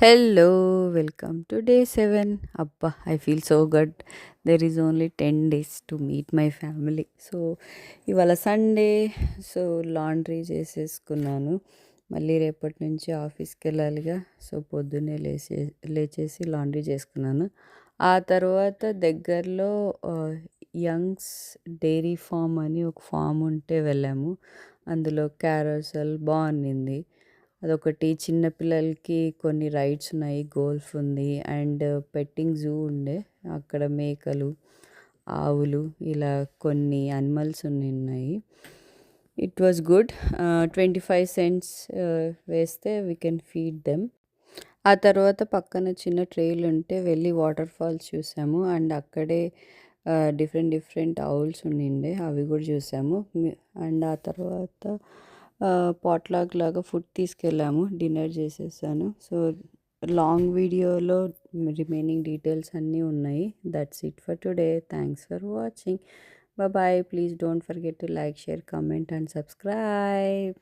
Hello, welcome to day 7. Abba, I feel so good. There is only 10 days to meet my family. So ఇవాళ Sunday. So laundry చేసేసుకున్నాను. మళ్ళీ రేపటి నుంచి ఆఫీస్కి వెళ్ళాలిగా. So పొద్దున్నే లేచేసి laundry చేసుకున్నాను. ఆ తర్వాత దగ్గరలో యంగ్స్ డైరీ ఫామ్ అని ఒక ఫామ్ ఉంటే వెళ్ళాము. అందులో క్యారోసెల్ బాగుండింది. అదొకటి చిన్న పిల్లలకి కొన్ని రైడ్స్ ఉన్నాయి. గోల్ఫ్ ఉంది అండ్ పెట్టింగ్ జూ ఉండే. అక్కడ మేకలు, ఆవులు ఇలా కొన్ని యానిమల్స్ ఉన్నాయి. It was good. 25 సెంట్స్ వేస్తే వీ కెన్ ఫీడ్ దెమ్. ఆ తర్వాత పక్కన చిన్న ట్రైల్ ఉంటే వెళ్ళి వాటర్ ఫాల్స్ చూసాము. అండ్ అక్కడే డిఫరెంట్ డిఫరెంట్ ఔల్స్ ఉండిండే, అవి కూడా చూసాము. అండ్ ఆ తర్వాత పాట్లాక్ లాగా ఫుడ్ తీసుకెళ్ళాము. డిన్నర్ చేసేసాను. సో లాంగ్ వీడియోలో రిమైనింగ్ డీటెయిల్స్ అన్నీ ఉన్నాయి. That's it for today. Thanks for watching. Bye bye. Please don't forget to like, share, comment, and subscribe.